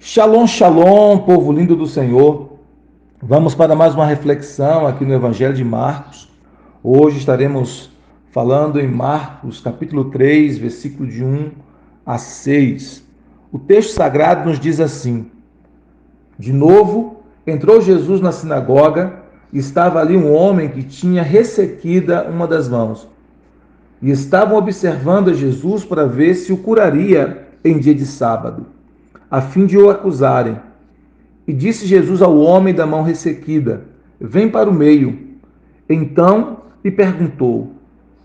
Shalom, shalom, povo lindo do Senhor. Vamos para mais uma reflexão aqui no Evangelho de Marcos. Hoje estaremos falando em Marcos, capítulo 3, versículo de 1 a 6. O texto sagrado nos diz assim: De novo, entrou Jesus na sinagoga e estava ali um homem que tinha ressequida uma das mãos. E estavam observando a Jesus para ver se o curaria em dia de sábado, a fim de o acusarem. E disse Jesus ao homem da mão ressequida: Vem para o meio. Então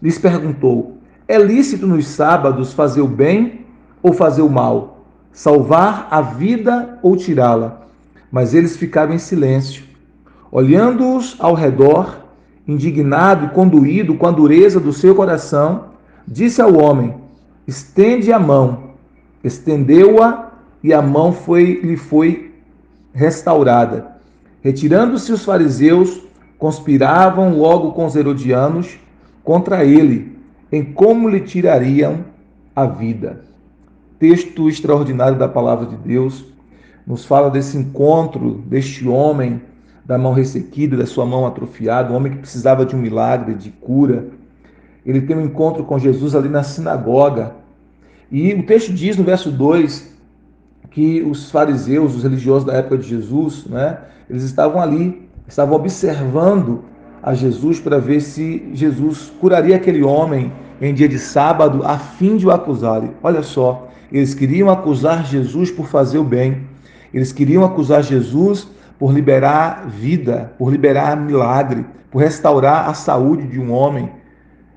lhes perguntou: É lícito nos sábados fazer o bem ou fazer o mal? Salvar a vida ou tirá-la? Mas eles ficaram em silêncio. Olhando-os ao redor, indignado e conduído com a dureza do seu coração, disse ao homem: Estende a mão. Estendeu-a e a mão lhe foi restaurada. Retirando-se os fariseus, conspiravam logo com os herodianos contra ele, em como lhe tirariam a vida. Texto extraordinário da palavra de Deus nos fala desse encontro deste homem da mão ressequida, da sua mão atrofiada, um homem que precisava de um milagre, de cura. Ele tem um encontro com Jesus ali na sinagoga. E o texto diz no verso 2 que os fariseus, os religiosos da época de Jesus, eles estavam ali, estavam observando a Jesus para ver se Jesus curaria aquele homem em dia de sábado, a fim de o acusarem. Olha só, eles queriam acusar Jesus por fazer o bem, eles queriam acusar Jesus por liberar vida, por liberar milagre, por restaurar a saúde de um homem.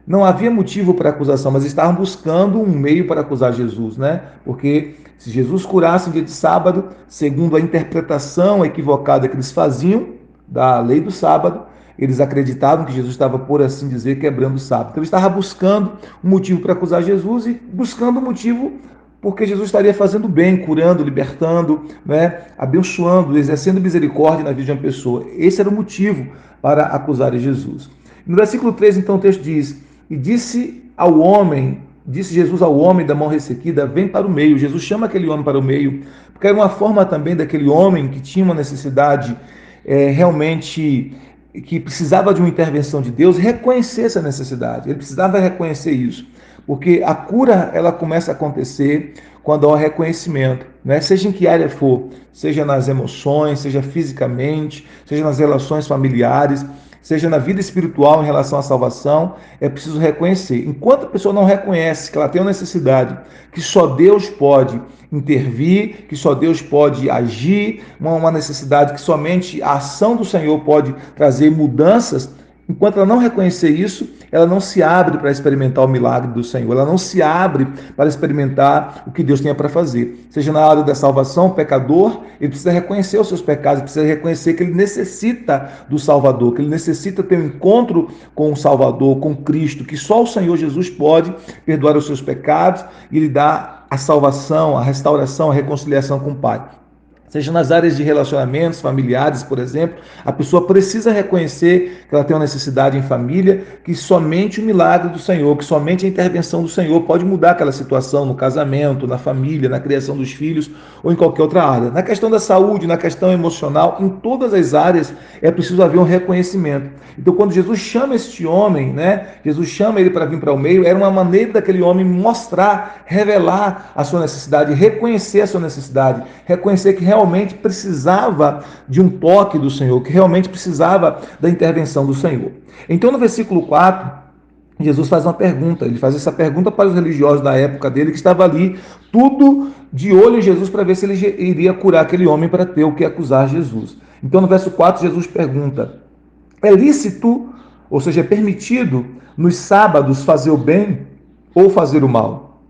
Não havia motivo para acusação, mas estavam buscando um meio para acusar Jesus, Porque se Jesus curasse no dia de sábado, segundo a interpretação equivocada que eles faziam da lei do sábado, eles acreditavam que Jesus estava, por assim dizer, quebrando o sábado. Então, eles estavam buscando um motivo para acusar Jesus e buscando um motivo porque Jesus estaria fazendo bem, curando, libertando, abençoando, exercendo misericórdia na vida de uma pessoa. Esse era o motivo para acusarem Jesus. No versículo 3, então, o texto diz: E disse Jesus ao homem da mão ressequida: Vem para o meio. Jesus chama aquele homem para o meio, porque era uma forma também daquele homem que tinha uma necessidade realmente, que precisava de uma intervenção de Deus, reconhecer essa necessidade. Ele precisava reconhecer isso, porque a cura ela começa a acontecer quando há o reconhecimento, Seja em que área for, seja nas emoções, seja fisicamente, seja nas relações familiares, seja na vida espiritual em relação à salvação, é preciso reconhecer. Enquanto a pessoa não reconhece que ela tem uma necessidade, que só Deus pode intervir, que só Deus pode agir, uma necessidade que somente a ação do Senhor pode trazer mudanças, enquanto ela não reconhecer isso, ela não se abre para experimentar o milagre do Senhor, ela não se abre para experimentar o que Deus tem para fazer. Seja na área da salvação, o pecador, ele precisa reconhecer os seus pecados, precisa reconhecer que ele necessita do Salvador, que ele necessita ter um encontro com o Salvador, com Cristo, que só o Senhor Jesus pode perdoar os seus pecados e lhe dar a salvação, a restauração, a reconciliação com o Pai. Seja nas áreas de relacionamentos familiares, por exemplo, a pessoa precisa reconhecer que ela tem uma necessidade em família, que somente o milagre do Senhor, que somente a intervenção do Senhor pode mudar aquela situação no casamento, na família, na criação dos filhos ou em qualquer outra área. Na questão da saúde, na questão emocional, em todas as áreas é preciso haver um reconhecimento. Então, quando Jesus chama este homem, Jesus chama ele para vir para o meio, era uma maneira daquele homem mostrar, revelar a sua necessidade, reconhecer a sua necessidade, reconhecer que realmente precisava de um toque do Senhor, que realmente precisava da intervenção do Senhor. Então, no versículo 4, Jesus faz uma pergunta, ele faz essa pergunta para os religiosos da época dele, que estava ali, tudo de olho em Jesus, para ver se ele iria curar aquele homem para ter o que acusar Jesus. Então, no verso 4, Jesus pergunta: É lícito, ou seja, é permitido, nos sábados fazer o bem ou fazer o mal?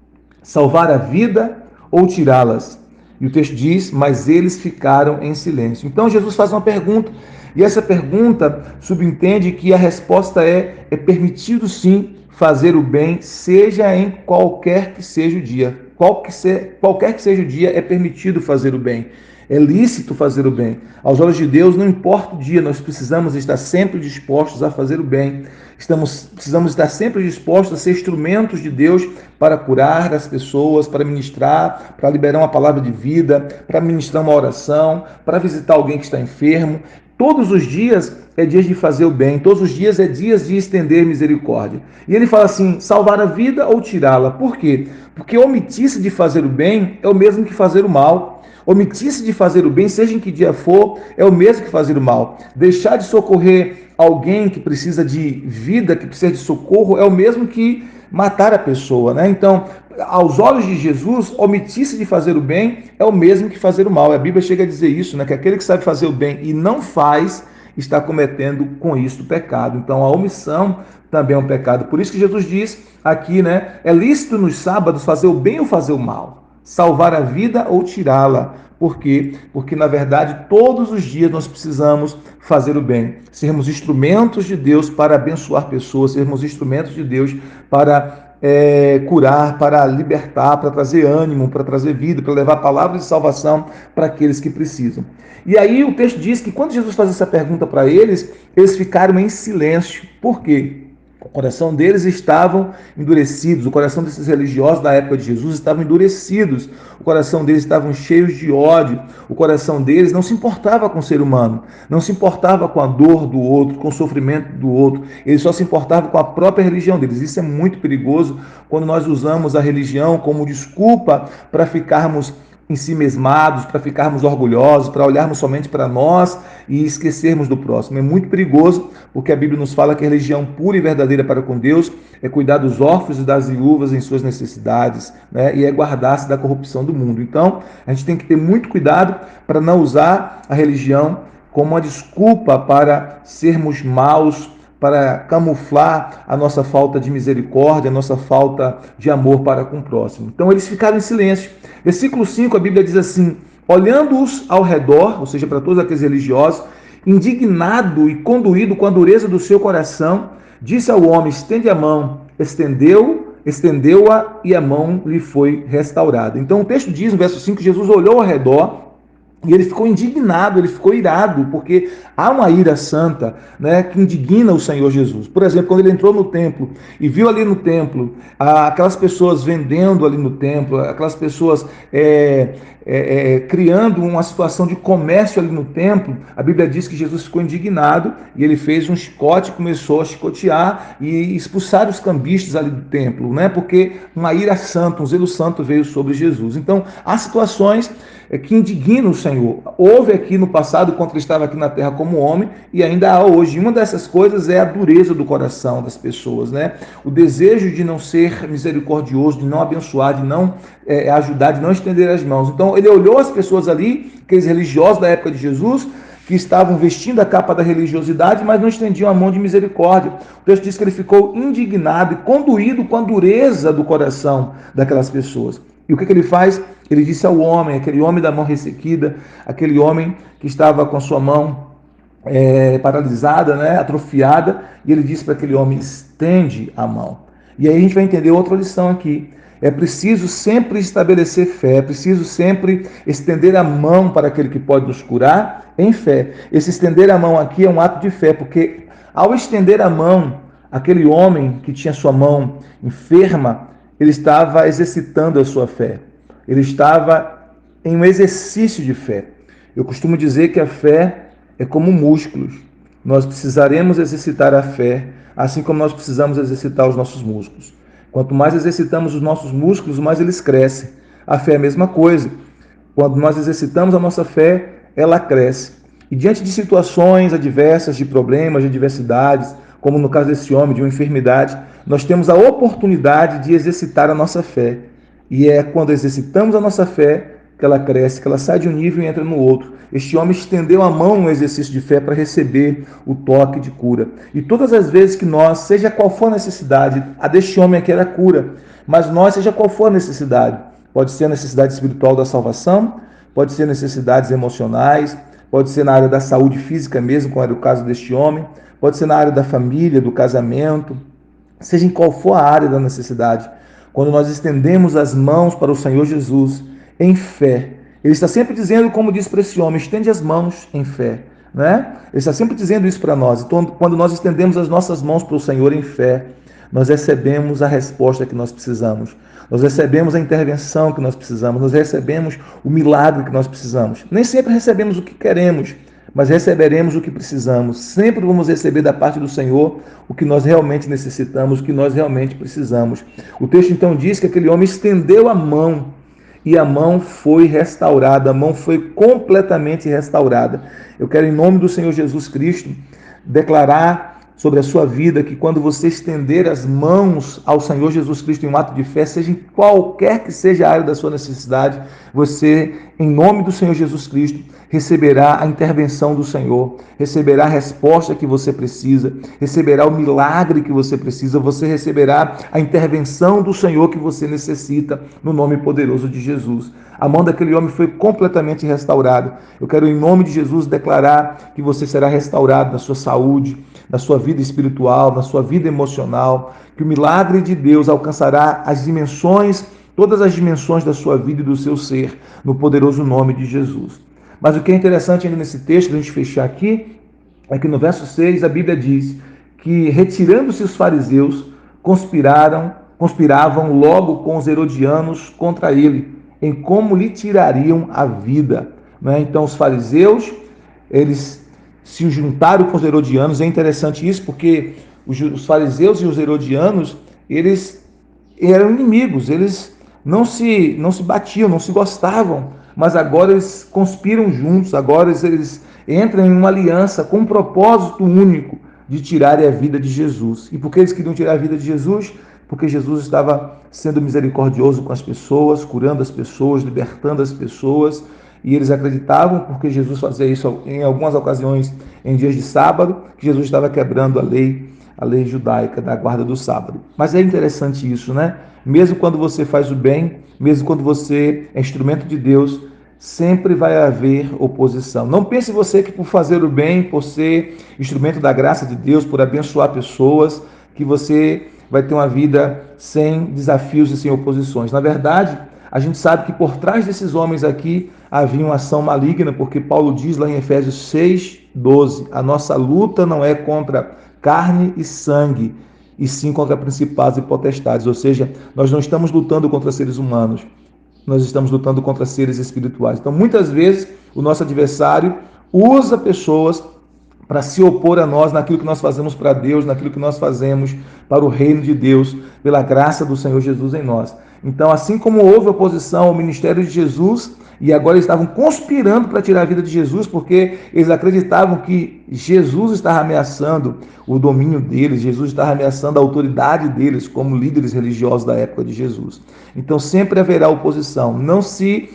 Salvar a vida ou tirá-las? E o texto diz: Mas eles ficaram em silêncio. Então Jesus faz uma pergunta, e essa pergunta subentende que a resposta é permitido sim fazer o bem, seja em qualquer que seja o dia. qualquer que seja o dia, é permitido fazer o bem. É lícito fazer o bem. Aos olhos de Deus, não importa o dia, nós precisamos estar sempre dispostos a fazer o bem. Precisamos estar sempre dispostos a ser instrumentos de Deus para curar as pessoas, para ministrar, para liberar uma palavra de vida, para ministrar uma oração, para visitar alguém que está enfermo. Todos os dias é dias de fazer o bem, todos os dias é dias de estender misericórdia. E ele fala assim, salvar a vida ou tirá-la. Por quê? Porque omitir-se de fazer o bem é o mesmo que fazer o mal. Omitir-se de fazer o bem, seja em que dia for, é o mesmo que fazer o mal. Deixar de socorrer alguém que precisa de vida, que precisa de socorro, é o mesmo que matar a pessoa, né? Então, aos olhos de Jesus, omitir-se de fazer o bem é o mesmo que fazer o mal. A Bíblia chega a dizer isso, né? Que aquele que sabe fazer o bem e não faz, está cometendo com isso pecado. Então, a omissão também é um pecado. Por isso que Jesus diz aqui, né? É lícito nos sábados fazer o bem ou fazer o mal? Salvar a vida ou tirá-la. Por quê? Porque, na verdade, todos os dias nós precisamos fazer o bem. Sermos instrumentos de Deus para abençoar pessoas, sermos instrumentos de Deus para curar, para libertar, para trazer ânimo, para trazer vida, para levar palavras de salvação para aqueles que precisam. E aí o texto diz que quando Jesus faz essa pergunta para eles, eles ficaram em silêncio. Por quê? O coração deles estavam endurecidos, o coração desses religiosos da época de Jesus estavam endurecidos, o coração deles estavam cheios de ódio, o coração deles não se importava com o ser humano, não se importava com a dor do outro, com o sofrimento do outro, eles só se importavam com a própria religião deles. Isso é muito perigoso quando nós usamos a religião como desculpa para ficarmos ensimesmados, para ficarmos orgulhosos, para olharmos somente para nós e esquecermos do próximo. É muito perigoso, porque a Bíblia nos fala que a religião pura e verdadeira para com Deus é cuidar dos órfãos e das viúvas em suas necessidades, né? E é guardar-se da corrupção do mundo. Então, a gente tem que ter muito cuidado para não usar a religião como uma desculpa para sermos maus, para camuflar a nossa falta de misericórdia, a nossa falta de amor para com o próximo. Então eles ficaram em silêncio. Versículo 5, a Bíblia diz assim, olhando-os ao redor, ou seja, para todos aqueles religiosos, indignado e conduído com a dureza do seu coração, disse ao homem, estende a mão, estendeu-a e a mão lhe foi restaurada. Então o texto diz no verso 5, Jesus olhou ao redor, e ele ficou indignado, ele ficou irado, porque há uma ira santa, né, que indigna o Senhor Jesus. Por exemplo, quando ele entrou no templo e viu ali no templo aquelas pessoas vendendo ali no templo, aquelas pessoas criando uma situação de comércio ali no templo, a Bíblia diz que Jesus ficou indignado e ele fez um chicote, começou a chicotear e expulsar os cambistas ali do templo, né, porque uma ira santa, um zelo santo veio sobre Jesus. Então, há situações que indignam o Senhor. Houve aqui no passado, quando ele estava aqui na terra como homem, e ainda há hoje. Uma dessas coisas é a dureza do coração das pessoas, né? O desejo de não ser misericordioso, de não abençoar, de não ajudar, de não estender as mãos. Então, ele olhou as pessoas ali, aqueles religiosos da época de Jesus, que estavam vestindo a capa da religiosidade, mas não estendiam a mão de misericórdia. O texto diz que ele ficou indignado e conduído com a dureza do coração daquelas pessoas. E o que ele faz? Ele disse ao homem, aquele homem da mão ressequida, aquele homem que estava com a sua mão paralisada, né, atrofiada, e ele disse para aquele homem, estende a mão. E aí a gente vai entender outra lição aqui. É preciso sempre estabelecer fé, é preciso sempre estender a mão para aquele que pode nos curar em fé. Esse estender a mão aqui é um ato de fé, porque ao estender a mão, aquele homem que tinha sua mão enferma, ele estava exercitando a sua fé. Ele estava em um exercício de fé. Eu costumo dizer que a fé é como músculos. Nós precisaremos exercitar a fé, assim como nós precisamos exercitar os nossos músculos. Quanto mais exercitamos os nossos músculos, mais eles crescem. A fé é a mesma coisa. Quando nós exercitamos a nossa fé, ela cresce. E diante de situações adversas, de problemas, de adversidades, como no caso desse homem, de uma enfermidade, nós temos a oportunidade de exercitar a nossa fé. E é quando exercitamos a nossa fé que ela cresce, que ela sai de um nível e entra no outro. Este homem estendeu a mão no exercício de fé para receber o toque de cura. E todas as vezes que nós, seja qual for a necessidade, a deste homem aqui era a cura, mas nós, seja qual for a necessidade, pode ser a necessidade espiritual da salvação, pode ser necessidades emocionais, pode ser na área da saúde física mesmo, como era o caso deste homem, pode ser na área da família, do casamento, seja em qual for a área da necessidade. quando nós estendemos as mãos para o Senhor Jesus em fé. Ele está sempre dizendo, como disse para esse homem, estende as mãos em fé, né? Ele está sempre dizendo isso para nós. Então, quando nós estendemos as nossas mãos para o Senhor em fé, nós recebemos a resposta que nós precisamos. Nós recebemos a intervenção que nós precisamos. Nós recebemos o milagre que nós precisamos. Nem sempre recebemos o que queremos, mas receberemos o que precisamos. Sempre vamos receber da parte do Senhor o que nós realmente necessitamos, o que nós realmente precisamos. O texto então diz que aquele homem estendeu a mão e a mão foi restaurada, a mão foi completamente restaurada. Eu quero, em nome do Senhor Jesus Cristo, declarar sobre a sua vida que quando você estender as mãos ao Senhor Jesus Cristo em um ato de fé, seja em qualquer que seja a área da sua necessidade, você, em nome do Senhor Jesus Cristo, receberá a intervenção do Senhor, receberá a resposta que você precisa, receberá o milagre que você precisa, você receberá a intervenção do Senhor que você necessita, no nome poderoso de Jesus. A mão daquele homem foi completamente restaurada. Eu quero, em nome de Jesus, declarar que você será restaurado na sua saúde, na sua vida espiritual, na sua vida emocional, que o milagre de Deus alcançará as dimensões, todas as dimensões da sua vida e do seu ser, no poderoso nome de Jesus. Mas o que é interessante ainda nesse texto, para a gente fechar aqui, é que no verso 6 a Bíblia diz que, retirando-se os fariseus, conspiravam logo com os herodianos contra ele, em como lhe tirariam a vida. Então os fariseus, eles se juntaram com os herodianos. É interessante isso, porque os fariseus e os herodianos, eles eram inimigos, eles não se batiam, não se gostavam, mas agora eles conspiram juntos, agora eles entram em uma aliança com um propósito único de tirarem a vida de Jesus. E por que eles queriam tirar a vida de Jesus? Porque Jesus estava sendo misericordioso com as pessoas, curando as pessoas, libertando as pessoas, e eles acreditavam, porque Jesus fazia isso em algumas ocasiões em dias de sábado, que Jesus estava quebrando a lei judaica da guarda do sábado. Mas é interessante isso, né? Mesmo quando você faz o bem, mesmo quando você é instrumento de Deus, sempre vai haver oposição. Não pense você que por fazer o bem, por ser instrumento da graça de Deus, por abençoar pessoas, que você vai ter uma vida sem desafios e sem oposições. Na verdade, a gente sabe que por trás desses homens aqui havia uma ação maligna, porque Paulo diz lá em Efésios 6:12, a nossa luta não é contra carne e sangue, e sim contra principados e potestades. Ou seja, nós não estamos lutando contra seres humanos, nós estamos lutando contra seres espirituais. Então, muitas vezes, o nosso adversário usa pessoas para se opor a nós naquilo que nós fazemos para Deus, naquilo que nós fazemos para o reino de Deus, pela graça do Senhor Jesus em nós. Então, assim como houve oposição ao ministério de Jesus, e agora eles estavam conspirando para tirar a vida de Jesus, porque eles acreditavam que Jesus estava ameaçando o domínio deles, Jesus estava ameaçando a autoridade deles como líderes religiosos da época de Jesus. Então sempre haverá oposição. Não se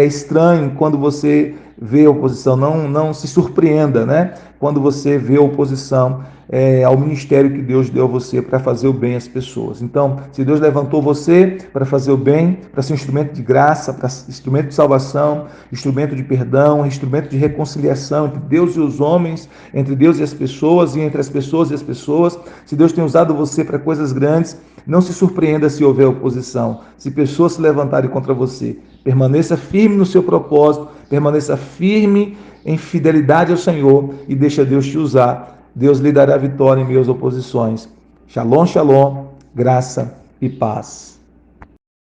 estranhe quando você vê oposição, não se surpreenda, né? Quando você vê oposição ao ministério que Deus deu a você para fazer o bem às pessoas. Então, se Deus levantou você para fazer o bem, para ser um instrumento de graça, para ser instrumento de salvação, instrumento de perdão, instrumento de reconciliação entre Deus e os homens, entre Deus e as pessoas, e entre as pessoas e as pessoas, se Deus tem usado você para coisas grandes, não se surpreenda se houver oposição, se pessoas se levantarem contra você. Permaneça firme no seu propósito, permaneça firme em fidelidade ao Senhor e deixa Deus te usar. Deus lhe dará vitória em meio às oposições. Shalom, shalom, graça e paz.